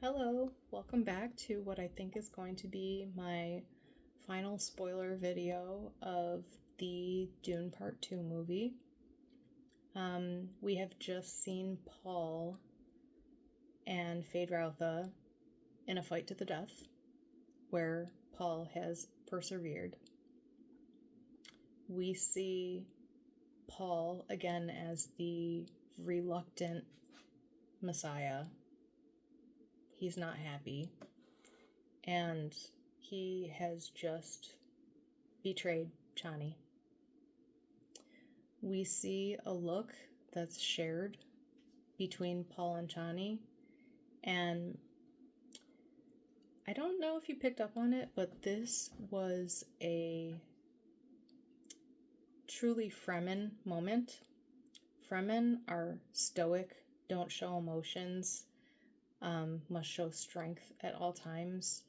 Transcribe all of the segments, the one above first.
Hello, welcome back to what I think is going to be my final spoiler video of the Dune Part 2 movie. We have just seen Paul and Feyd-Rautha in a fight to the death, where Paul has persevered. We see Paul again as the reluctant Messiah. He's not happy. And he has just betrayed Chani. We see a look that's shared between Paul and Chani, and I don't know if you picked up on it, but this was a truly Fremen moment. Fremen are stoic, don't show emotions, must show strength at all times.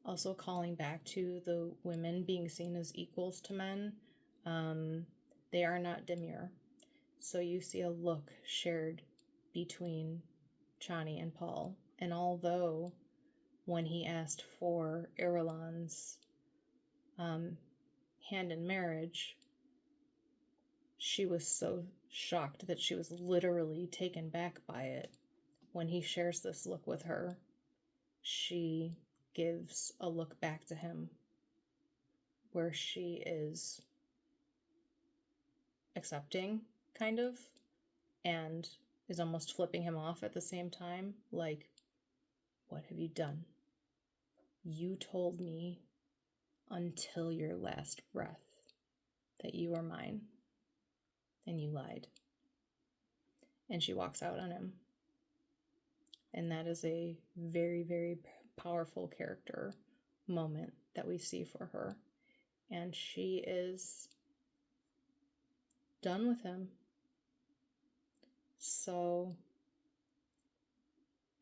Also calling back to the women being seen as equals to men. They are not demure. So you see a look shared between Chani and Paul. And although when he asked for Irulan's hand in marriage, she was so shocked that she was literally taken back by it. When he shares this look with her, she gives a look back to him where she is accepting, kind of, and is almost flipping him off at the same time. Like, what have you done? You told me until your last breath that you were mine, and you lied. And she walks out on him. And that is a very, very powerful character moment that we see for her. And she is done with him. So,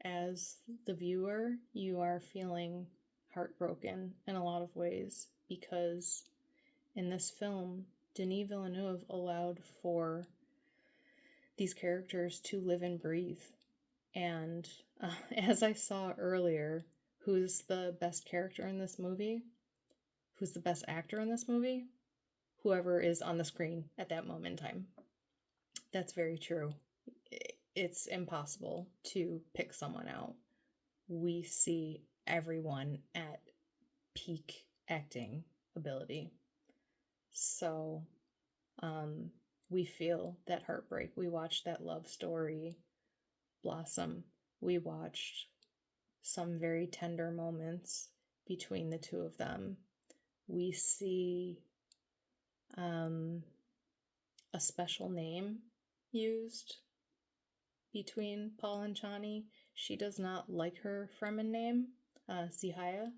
as the viewer, you are feeling heartbroken in a lot of ways because in this film, Denis Villeneuve allowed for these characters to live and breathe. And as I saw earlier, who's the best character in this movie? Who's the best actor in this movie? Whoever is on the screen at that moment in time. That's very true. It's impossible to pick someone out. We see everyone at peak acting ability. So, we feel that heartbreak. We watched that love story blossom. We watched some very tender moments between the two of them. We see a special name used between Paul and Chani. She does not like her Fremen name, Sihaya,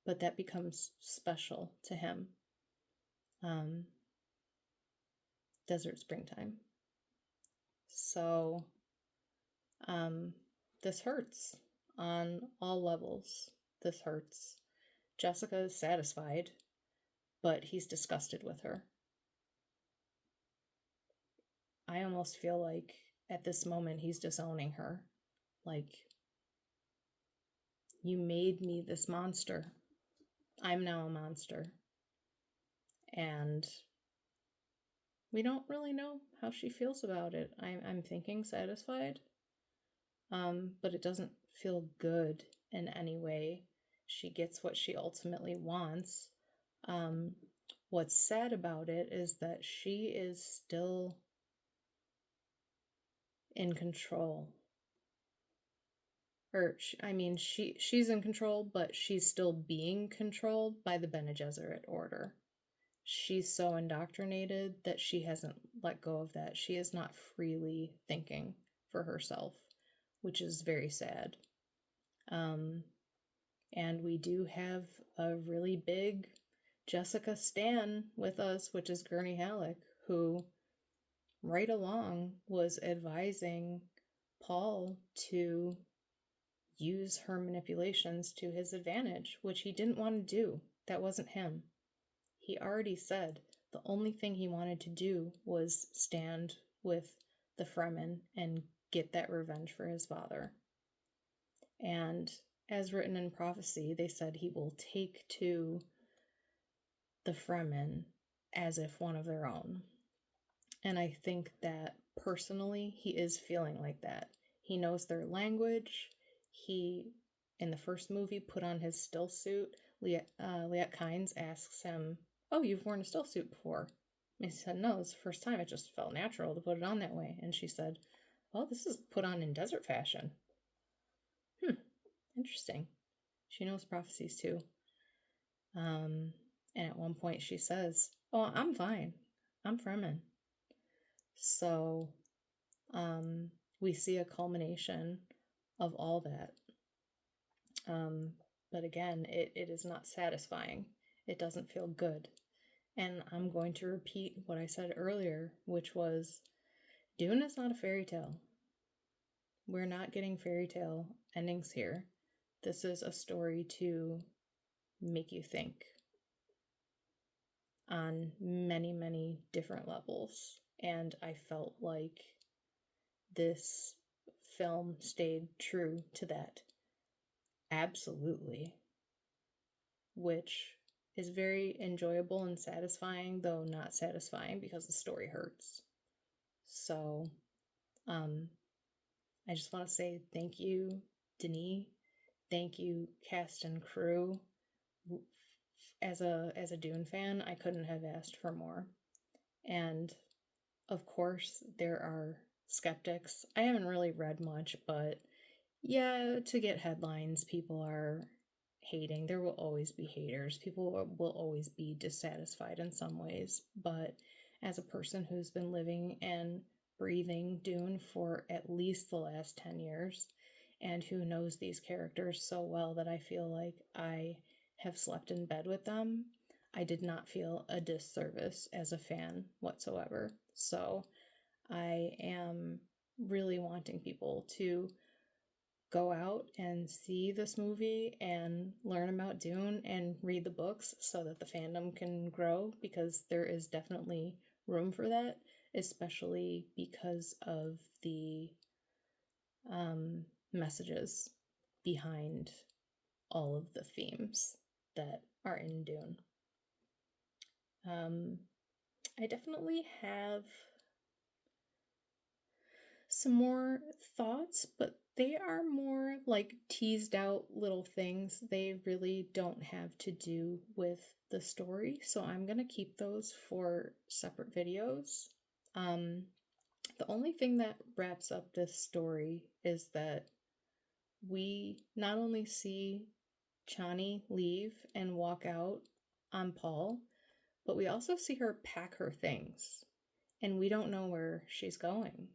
but that becomes special to him. Desert Springtime. So, this hurts on all levels. This hurts. Jessica is satisfied, but he's disgusted with her. I almost feel like at this moment he's disowning her. Like, you made me this monster. I'm now a monster. And we don't really know how she feels about it. I'm thinking satisfied. But it doesn't feel good in any way. She gets what she ultimately wants. What's sad about it is that she is still in control. She's in control, but she's still being controlled by the Bene Gesserit order. She's so indoctrinated that she hasn't let go of that. She is not freely thinking for herself, which is very sad. And we do have a really big Jessica stan with us, which is Gurney Halleck, who right along was advising Paul to use her manipulations to his advantage, which he didn't want to do. That wasn't him. He already said the only thing he wanted to do was stand with the Fremen and get that revenge for his father. And as written in prophecy, they said he will take to the Fremen as if one of their own. And I think that personally, he is feeling like that. He knows their language. He, in the first movie, put on his still suit. Liet Kynes asks him, "Oh, you've worn a still suit before?" And he said, "No, it's the first time. It just felt natural to put it on that way." And she said, "Well, this is put on in desert fashion." Interesting. She knows prophecies too. And at one point she says, "Oh, I'm fine. I'm Fremen." So we see a culmination of all that. But again, it is not satisfying. It doesn't feel good. And I'm going to repeat what I said earlier, which was Dune is not a fairy tale. We're not getting fairy tale endings here. This is a story to make you think on many, many different levels. And I felt like this film stayed true to that. Absolutely. Which is very enjoyable and satisfying, though not satisfying because the story hurts. So, I just want to say thank you, Denis. Thank you, cast and crew. As a Dune fan, I couldn't have asked for more. And of course, there are skeptics. I haven't really read much, but yeah, to get headlines, people are hating. There will always be haters. People will always be dissatisfied in some ways. But as a person who's been living and breathing Dune for at least the last 10 years and who knows these characters so well that I feel like I have slept in bed with them, I did not feel a disservice as a fan whatsoever. So I am really wanting people to go out and see this movie and learn about Dune and read the books so that the fandom can grow, because there is definitely room for that, especially because of the messages behind all of the themes that are in Dune. I definitely have some more thoughts, but they are more like teased out little things. They really don't have to do with the story, so I'm gonna keep those for separate videos. The only thing that wraps up this story is that we not only see Chani leave and walk out on Paul, but we also see her pack her things, and we don't know where she's going.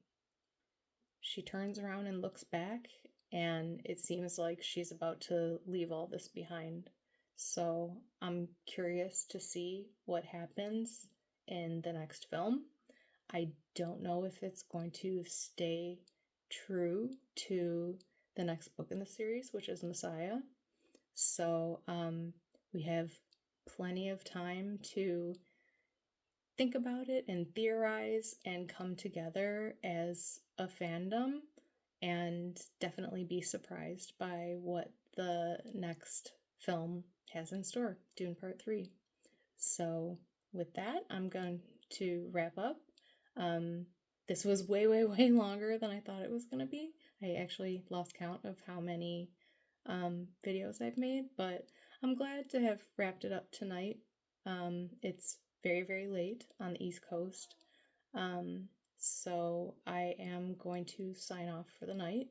She turns around and looks back, and it seems like she's about to leave all this behind. So I'm curious to see what happens in the next film. I don't know if it's going to stay true to the next book in the series, which is Messiah. So we have plenty of time to think about it and theorize and come together as a fandom, and definitely be surprised by what the next film has in store, Dune Part 3. So with that, I'm going to wrap up. This was way, way, way longer than I thought it was going to be. I actually lost count of how many videos I've made, but I'm glad to have wrapped it up tonight. It's very, very late on the East Coast. So I am going to sign off for the night,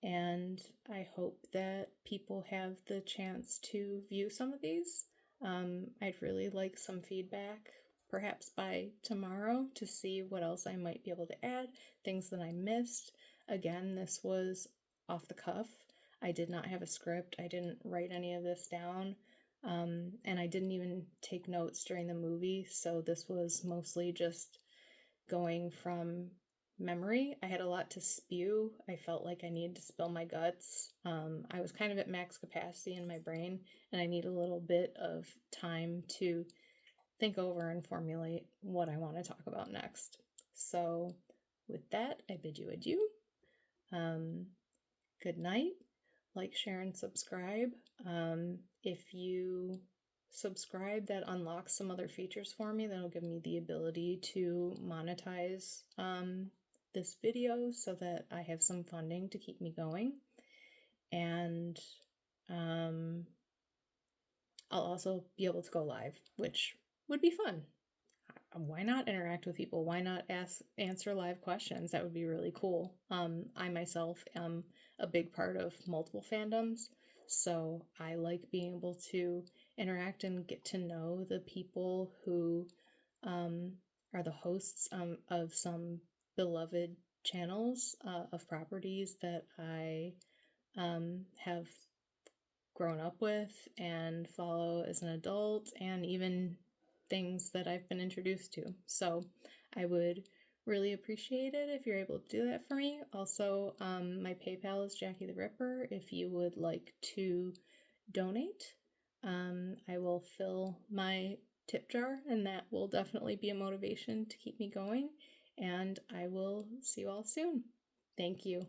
and I hope that people have the chance to view some of these. I'd really like some feedback, perhaps by tomorrow, to see what else I might be able to add, things that I missed. Again, this was off the cuff. I did not have a script. I didn't write any of this down. And I didn't even take notes during the movie, so this was mostly just going from memory. I had a lot to spew. I felt like I needed to spill my guts. I was kind of at max capacity in my brain, and I need a little bit of time to think over and formulate what I want to talk about next. So, with that, I bid you adieu. Good night. like, share, and subscribe. If you subscribe, that unlocks some other features for me that'll give me the ability to monetize this video so that I have some funding to keep me going. And I'll also be able to go live, which would be fun. Why not interact with people? Why not answer live questions? That would be really cool. I myself am a big part of multiple fandoms, so I like being able to interact and get to know the people who are the hosts of some beloved channels of properties that I have grown up with and follow as an adult, and even things that I've been introduced to. So I would really appreciate it if you're able to do that for me. Also, my PayPal is Jackie the Ripper if you would like to donate. I will fill my tip jar, and that will definitely be a motivation to keep me going. And I will see you all soon. Thank you.